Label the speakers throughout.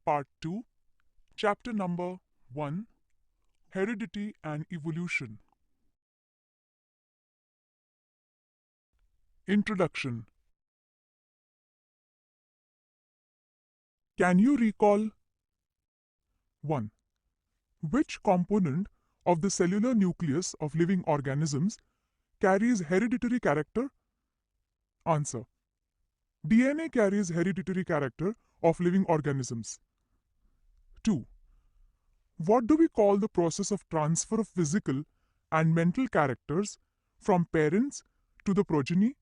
Speaker 1: Part 2, Chapter number 1, Heredity and Evolution. Introduction. Can you recall 1. Which component of the cellular nucleus of living organisms carries hereditary character? Answer. DNA carries hereditary character of living organisms. 2. What do we call the process of transfer of physical and mental characters from parents to the progeny?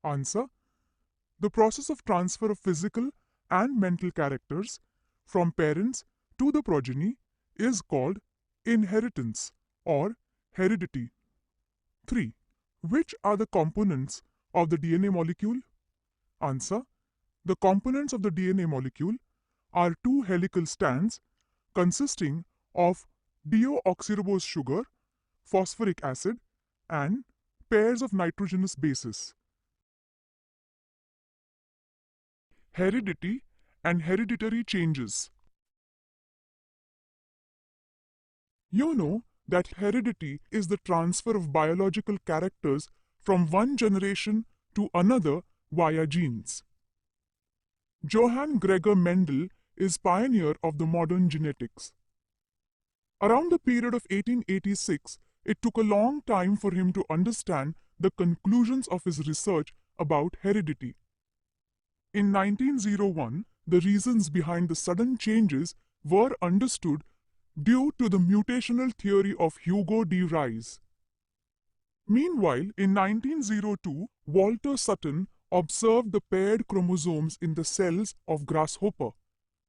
Speaker 1: Answer. The process of transfer of physical and mental characters from parents to the progeny is called inheritance or heredity. 3. Which are the components of the DNA molecule? Answer. The components of the DNA molecule are two helical strands consisting of deoxyribose sugar, phosphoric acid, and pairs of nitrogenous bases. Heredity and hereditary changes. You know that heredity is the transfer of biological characters from one generation to another via genes. Johann Gregor Mendel is pioneer of the modern genetics. Around the period of 1886, it took a long time for him to understand the conclusions of his research about heredity. In 1901, the reasons behind the sudden changes were understood due to the mutational theory of Hugo de Vries. Meanwhile, in 1902, Walter Sutton observed the paired chromosomes in the cells of grasshopper.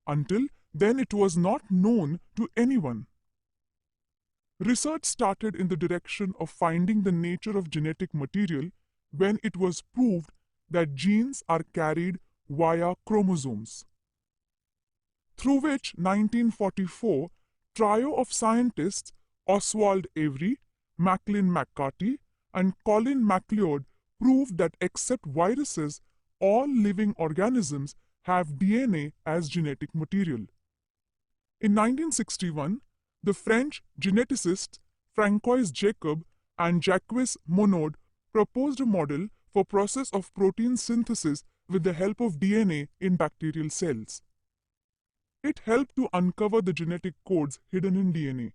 Speaker 1: Until then, it was not known to anyone. Research started in the direction of finding the nature of genetic material when it was proved that genes are carried via chromosomes. Through which 1944 trio of scientists Oswald Avery, Macklin McCarty, and Colin MacLeod proved that except viruses, all living organisms have DNA as genetic material. In 1961, the French geneticists Francois Jacob and Jacques Monod proposed a model for process of protein synthesis with the help of DNA in bacterial cells. It helped to uncover the genetic codes hidden in DNA.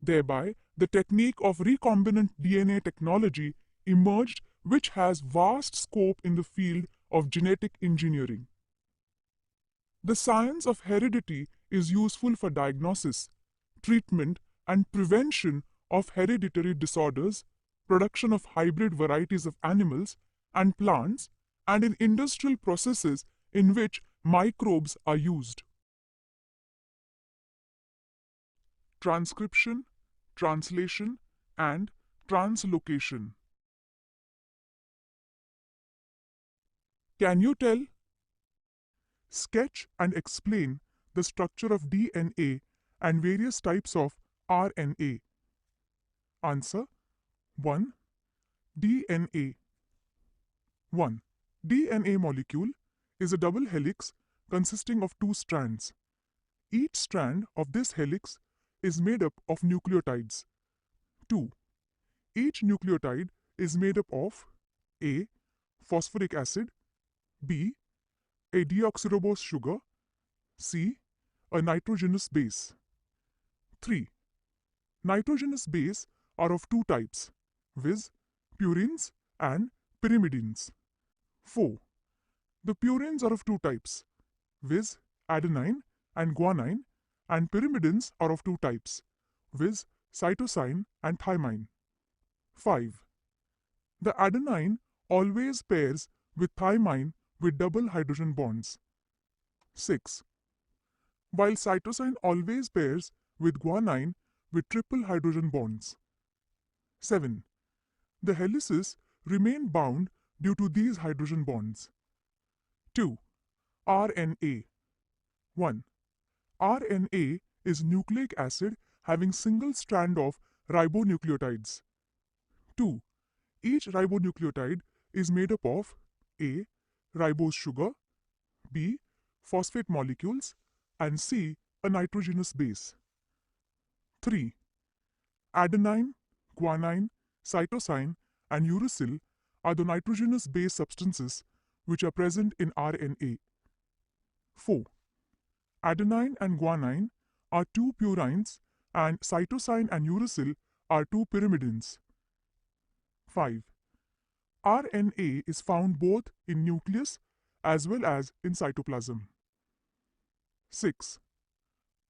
Speaker 1: Thereby, the technique of recombinant DNA technology emerged, which has vast scope in the field of genetic engineering. The science of heredity is useful for diagnosis, treatment, and prevention of hereditary disorders, production of hybrid varieties of animals and plants, and in industrial processes in which microbes are used. Transcription, translation, and translocation. Can you tell? Sketch and explain the structure of DNA and various types of RNA. Answer. 1. DNA. 1. DNA molecule is a double helix consisting of two strands. Each strand of this helix is made up of nucleotides. 2. Each nucleotide is made up of A. Phosphoric acid, B. A deoxyribose sugar, C. A nitrogenous base. 3. Nitrogenous base are of two types, viz. Purines and pyrimidines. 4. The purines are of two types, viz. Adenine and guanine, and pyrimidines are of two types, viz. Cytosine and thymine. 5. The adenine always pairs with thymine with double hydrogen bonds. 6. While cytosine always pairs with guanine with triple hydrogen bonds. 7. The helices remain bound due to these hydrogen bonds. 2. RNA. 1. RNA is nucleic acid having single strand of ribonucleotides. 2. Each ribonucleotide is made up of A. Ribose sugar, B. phosphate molecules, and C. a nitrogenous base. 3. Adenine, guanine, cytosine, and uracil are the nitrogenous base substances which are present in RNA. 4. Adenine and guanine are two purines and cytosine and uracil are two pyrimidines. 5. RNA is found both in nucleus as well as in cytoplasm. 6.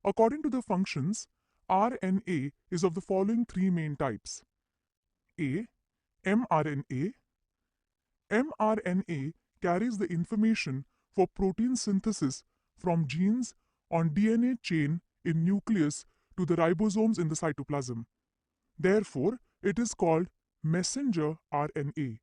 Speaker 1: According to the functions, RNA is of the following three main types. A. mRNA. mRNA carries the information for protein synthesis from genes on DNA chain in nucleus to the ribosomes in the cytoplasm. Therefore, it is called messenger RNA.